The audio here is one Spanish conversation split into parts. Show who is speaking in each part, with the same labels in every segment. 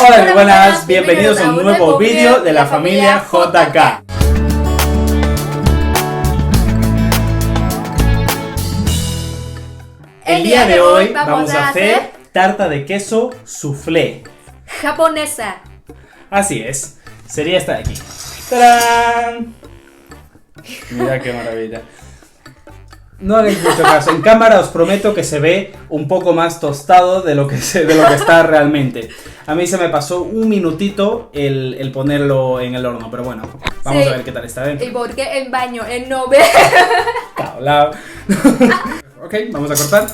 Speaker 1: Hola, muy buenas, bienvenidos a un nuevo vídeo de la familia JK. El día de hoy vamos a hacer tarta de queso soufflé
Speaker 2: japonesa.
Speaker 1: Así es, sería esta de aquí. ¡Tarán! Mira qué maravilla. No hagáis mucho caso, en cámara os prometo que se ve un poco más tostado de lo que está realmente. A mí se me pasó un minutito el ponerlo en el horno, pero bueno, vamos a ver qué tal está dentro.
Speaker 2: ¿Y por qué en baño? En no ve.
Speaker 1: Caolao. Ok, vamos a cortar.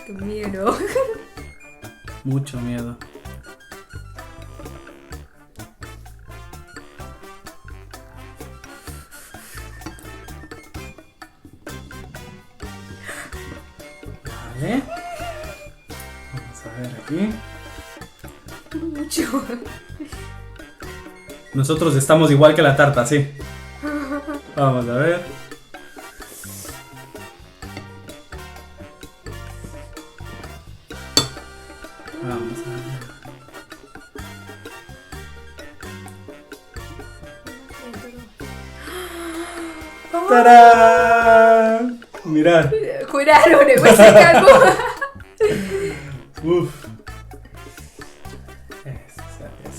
Speaker 2: Qué miedo.
Speaker 1: Mucho miedo. Vale. Vamos a ver aquí.
Speaker 2: Mucho.
Speaker 1: Nosotros estamos igual que la tarta, sí. Vamos a ver. Vamos a ver. ¡Tarán! Mirad.
Speaker 2: Cuidado, después se cagó.
Speaker 1: Uf.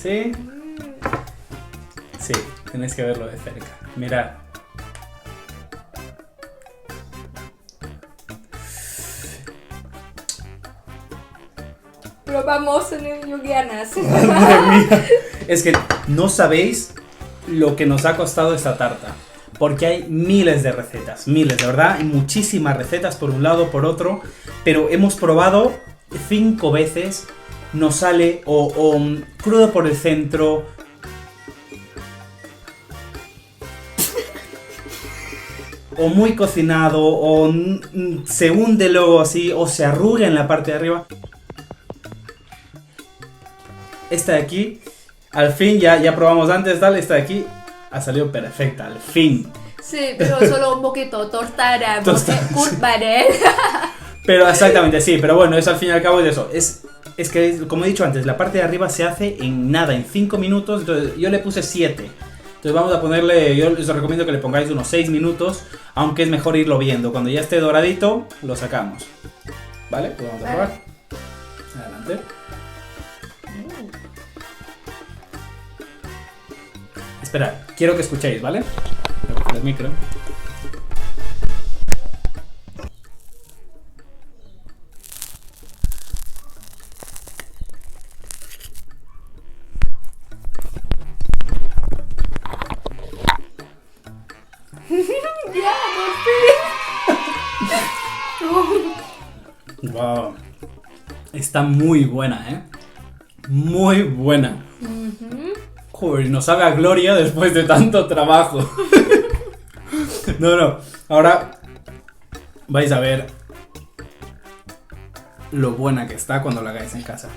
Speaker 1: ¿Sí? Sí, tenéis que verlo de cerca. Mirad.
Speaker 2: Probamos en Yugianas.
Speaker 1: Madre mía. Es que no sabéis lo que nos ha costado esta tarta. Porque hay miles de recetas, miles, de verdad, hay muchísimas recetas por un lado, por otro, pero hemos probado 5 veces, nos sale o crudo por el centro, o muy cocinado, o se hunde luego así, o se arruga en la parte de arriba. Esta de aquí, al fin, ya probamos antes, tal, esta de aquí ha salido perfecta, al fin.
Speaker 2: Sí, pero solo un poquito tostada, porque curva, ¿eh?
Speaker 1: Pero exactamente, sí, pero bueno, eso al fin y al cabo es eso. Es que, como he dicho antes, la parte de arriba se hace en nada, en 5 minutos, entonces yo le puse 7. Entonces vamos a ponerle, yo les recomiendo que le pongáis unos 6 minutos, aunque es mejor irlo viendo. Cuando ya esté doradito, lo sacamos. ¿Vale? Pues vamos a probar. Adelante. Esperad, quiero que escuchéis, ¿vale? Voy a coger el micro.
Speaker 2: Ya, por fin.
Speaker 1: Wow. Está muy buena, ¿eh? Muy buena. Joder, nos sabe a gloria después de tanto trabajo. No. Ahora vais a ver lo buena que está cuando la hagáis en casa.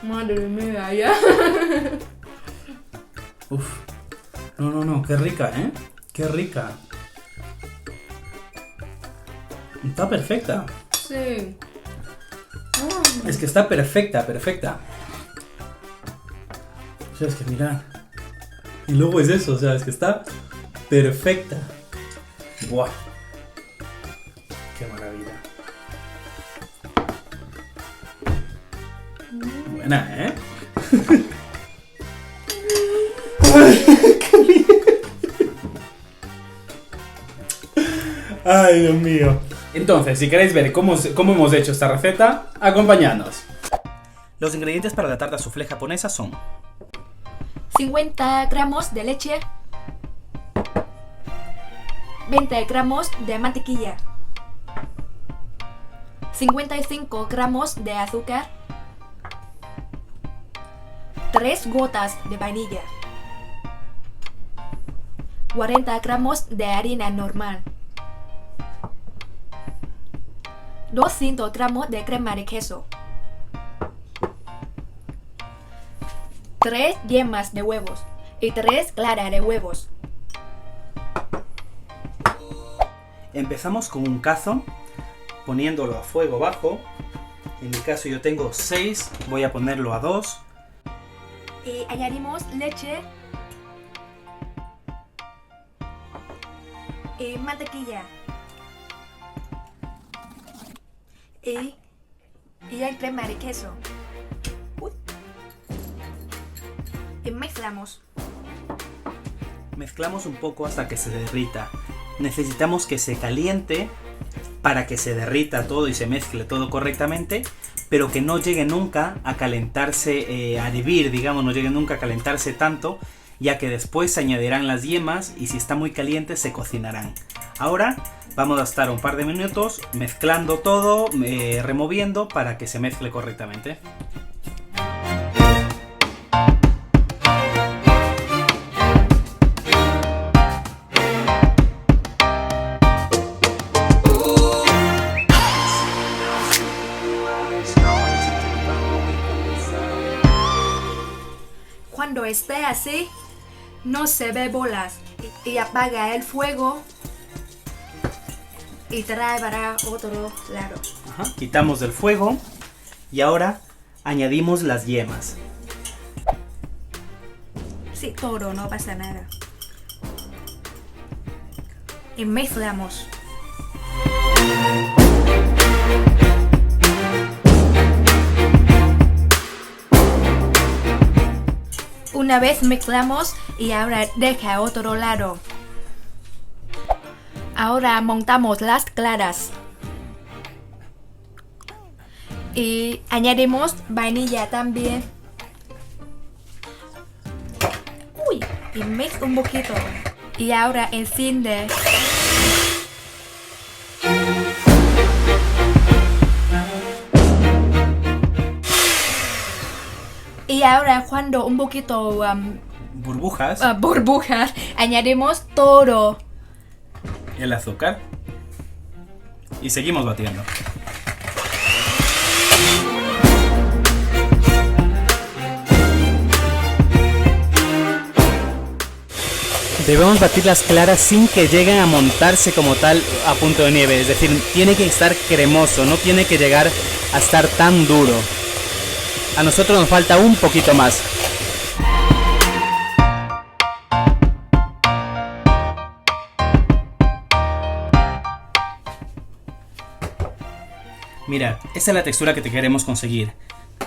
Speaker 2: Madre mía, ya.
Speaker 1: Uf. No, qué rica, ¿eh? Qué rica. Está perfecta.
Speaker 2: Sí.
Speaker 1: Es que está perfecta. O sea, es que mirad. Y luego es eso, o sea, es que está perfecta. Buah. Qué maravilla. Buena, ¿eh? Ay, Dios mío. Entonces, si queréis ver cómo hemos hecho esta receta, acompañadnos. Los ingredientes para la tarta soufflé japonesa son
Speaker 2: 50 gramos de leche, 20 gramos de mantequilla, 55 gramos de azúcar, 3 gotas de vainilla, 40 gramos de harina normal, 200 gramos de crema de queso, 3 yemas de huevos y 3 claras de huevos.
Speaker 1: empezamos con un cazo, poniéndolo a fuego bajo. En mi caso yo tengo 6, voy a ponerlo a 2.
Speaker 2: Y añadimos leche y mantequilla. Y el crema de queso. Uy. Y mezclamos.
Speaker 1: Mezclamos un poco hasta que se derrita. Necesitamos que se caliente para que se derrita todo y se mezcle todo correctamente, pero que no llegue nunca a calentarse, a hervir, digamos, no llegue nunca a calentarse tanto, ya que después se añadirán las yemas y si está muy caliente se cocinarán. Ahora vamos a estar un par de minutos mezclando todo, removiendo para que se mezcle correctamente.
Speaker 2: Cuando esté así, no se ve bolas y apaga el fuego y trae para otro lado.
Speaker 1: Ajá. Quitamos del fuego y ahora añadimos las yemas.
Speaker 2: Sí, todo, no pasa nada. Y mezclamos. Una vez mezclamos y ahora deja a otro lado. Ahora montamos las claras. Y añadimos vainilla también. Uy, y mezcla un poquito. Y ahora enciende. Y ahora cuando un poquito
Speaker 1: Burbujas.
Speaker 2: burbujas, añadimos todo.
Speaker 1: El azúcar. Y seguimos batiendo. Debemos batir las claras sin que lleguen a montarse como tal a punto de nieve. Es decir, tiene que estar cremoso, no tiene que llegar a estar tan duro. A nosotros nos falta un poquito más. Mira, esa es la textura que te queremos conseguir.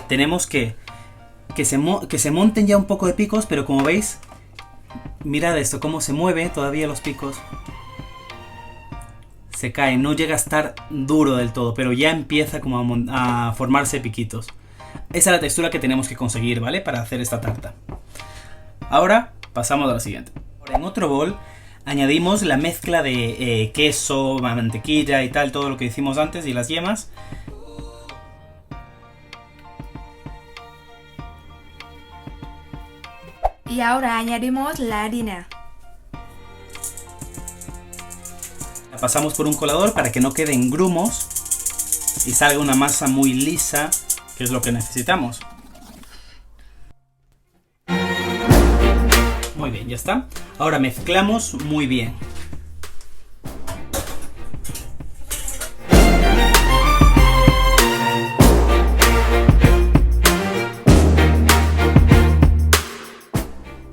Speaker 1: Tenemos que se monten ya un poco de picos, pero como veis, mirad esto, cómo se mueve todavía los picos. Se cae, no llega a estar duro del todo, pero ya empieza como a formarse piquitos. Esa es la textura que tenemos que conseguir, ¿vale? Para hacer esta tarta. Ahora pasamos a lo siguiente. Ahora, en otro bol añadimos la mezcla de queso, mantequilla y tal, todo lo que hicimos antes y las yemas.
Speaker 2: Y ahora añadimos la harina.
Speaker 1: La pasamos por un colador para que no queden grumos y salga una masa muy lisa, que es lo que necesitamos. Muy bien, ya está. Ahora mezclamos muy bien.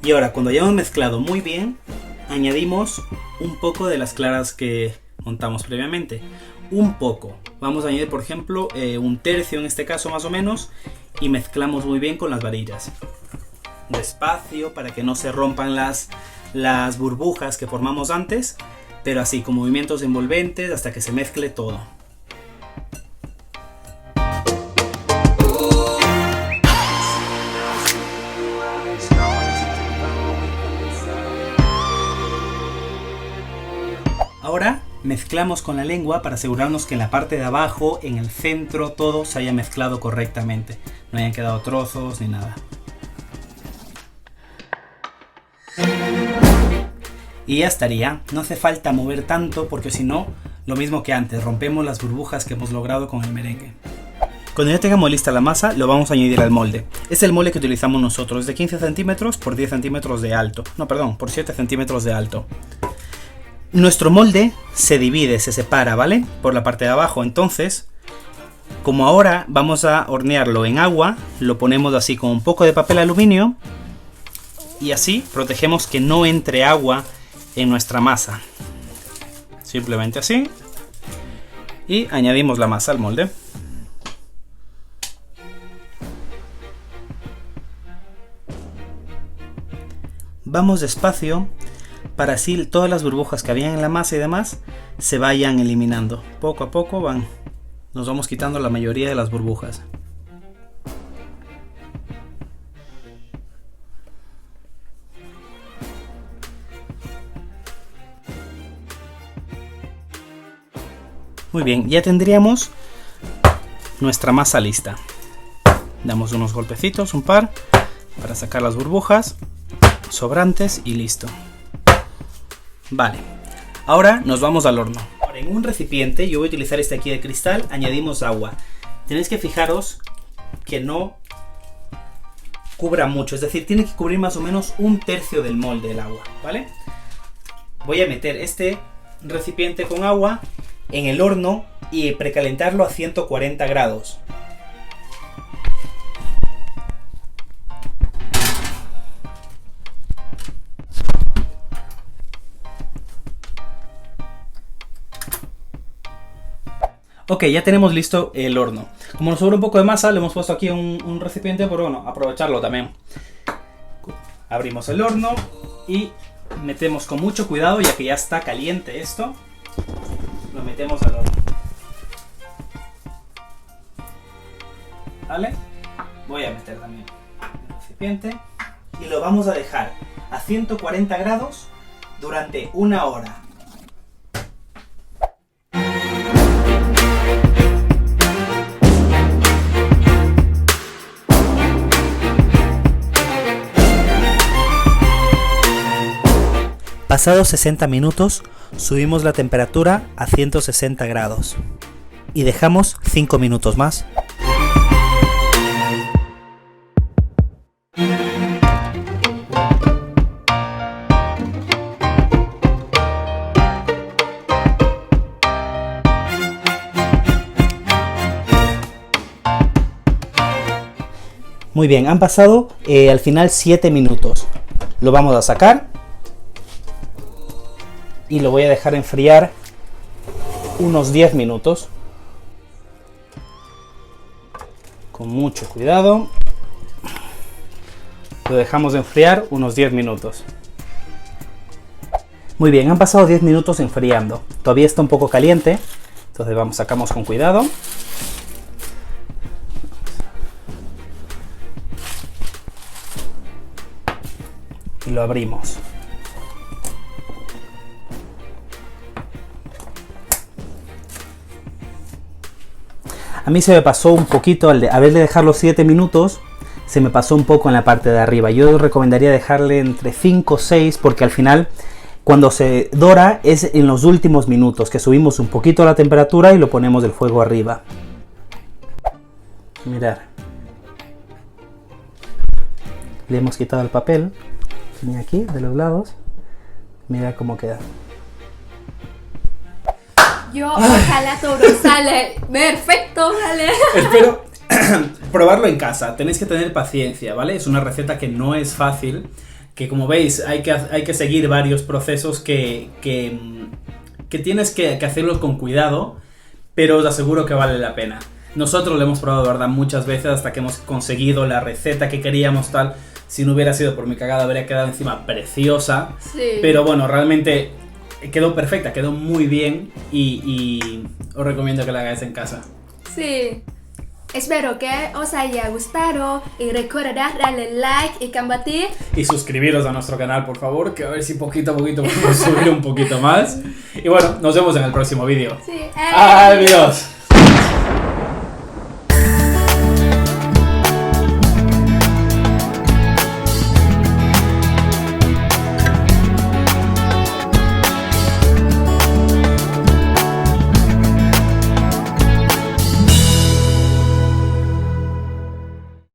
Speaker 1: Y ahora, cuando hayamos mezclado muy bien, añadimos un poco de las claras que montamos previamente. Un poco. Vamos a añadir, por ejemplo, un tercio en este caso más o menos, y mezclamos muy bien con las varillas. Despacio para que no se rompan las burbujas que formamos antes, pero así con movimientos envolventes hasta que se mezcle todo. Ahora mezclamos con la lengua para asegurarnos que en la parte de abajo, en el centro, todo se haya mezclado correctamente. No hayan quedado trozos ni nada. Y ya estaría. No hace falta mover tanto porque si no, lo mismo que antes, rompemos las burbujas que hemos logrado con el merengue. Cuando ya tengamos lista la masa, lo vamos a añadir al molde. Es el molde que utilizamos nosotros, de 15 centímetros por 10 centímetros de alto. No, perdón, por 7 centímetros de alto. Nuestro molde se divide, se separa, ¿vale? Por la parte de abajo. Entonces, como ahora vamos a hornearlo en agua, lo ponemos así con un poco de papel aluminio y así protegemos que no entre agua en nuestra masa. Simplemente así. Y añadimos la masa al molde. Vamos despacio para así todas las burbujas que habían en la masa y demás se vayan eliminando. Poco a poco nos vamos quitando la mayoría de las burbujas. Muy bien, ya tendríamos nuestra masa lista. Damos unos golpecitos, un par, para sacar las burbujas sobrantes y listo. Vale, ahora nos vamos al horno. Ahora, en un recipiente, yo voy a utilizar este aquí de cristal, añadimos agua. Tenéis que fijaros que no cubra mucho, es decir, tiene que cubrir más o menos 1/3 del molde del agua, ¿vale? Voy a meter este recipiente con agua en el horno y precalentarlo a 140 grados. Ok, ya tenemos listo el horno. Como nos sobra un poco de masa, le hemos puesto aquí un recipiente, pero bueno, aprovecharlo también. Abrimos el horno y metemos con mucho cuidado, ya que ya está caliente esto. Lo metemos al horno. ¿Vale? Voy a meter también el recipiente y lo vamos a dejar a 140 grados durante 1 hora. Pasados 60 minutos, subimos la temperatura a 160 grados y dejamos 5 minutos más. Muy bien, han pasado al final 7 minutos. Lo vamos a sacar. Y lo voy a dejar enfriar unos 10 minutos. Con mucho cuidado. Lo dejamos enfriar unos 10 minutos. Muy bien, han pasado 10 minutos enfriando. Todavía está un poco caliente. Entonces sacamos con cuidado. Y lo abrimos. A mí se me pasó un poquito, al haberle dejado 7 minutos, se me pasó un poco en la parte de arriba. Yo recomendaría dejarle entre 5 o 6, porque al final, cuando se dora, es en los últimos minutos, que subimos un poquito la temperatura y lo ponemos el fuego arriba. Mirad. Le hemos quitado el papel, tenía aquí, de los lados. Mirad cómo queda.
Speaker 2: Yo, ojalá todo sale perfecto, ¿vale?
Speaker 1: Espero probarlo en casa. Tenéis que tener paciencia, ¿vale? Es una receta que no es fácil, que como veis hay que seguir varios procesos que tienes que hacerlos con cuidado, pero os aseguro que vale la pena. Nosotros lo hemos probado, de verdad, muchas veces hasta que hemos conseguido la receta que queríamos, tal. Si no hubiera sido por mi cagada, habría quedado encima preciosa.
Speaker 2: Sí.
Speaker 1: Pero bueno, realmente quedó perfecta, quedó muy bien y os recomiendo que la hagáis en casa.
Speaker 2: Sí. Espero que os haya gustado y recordad darle like y compartir.
Speaker 1: Y suscribiros a nuestro canal, por favor, que a ver si poquito a poquito podemos subir un poquito más. Y bueno, nos vemos en el próximo vídeo.
Speaker 2: Sí.
Speaker 1: ¡Adiós!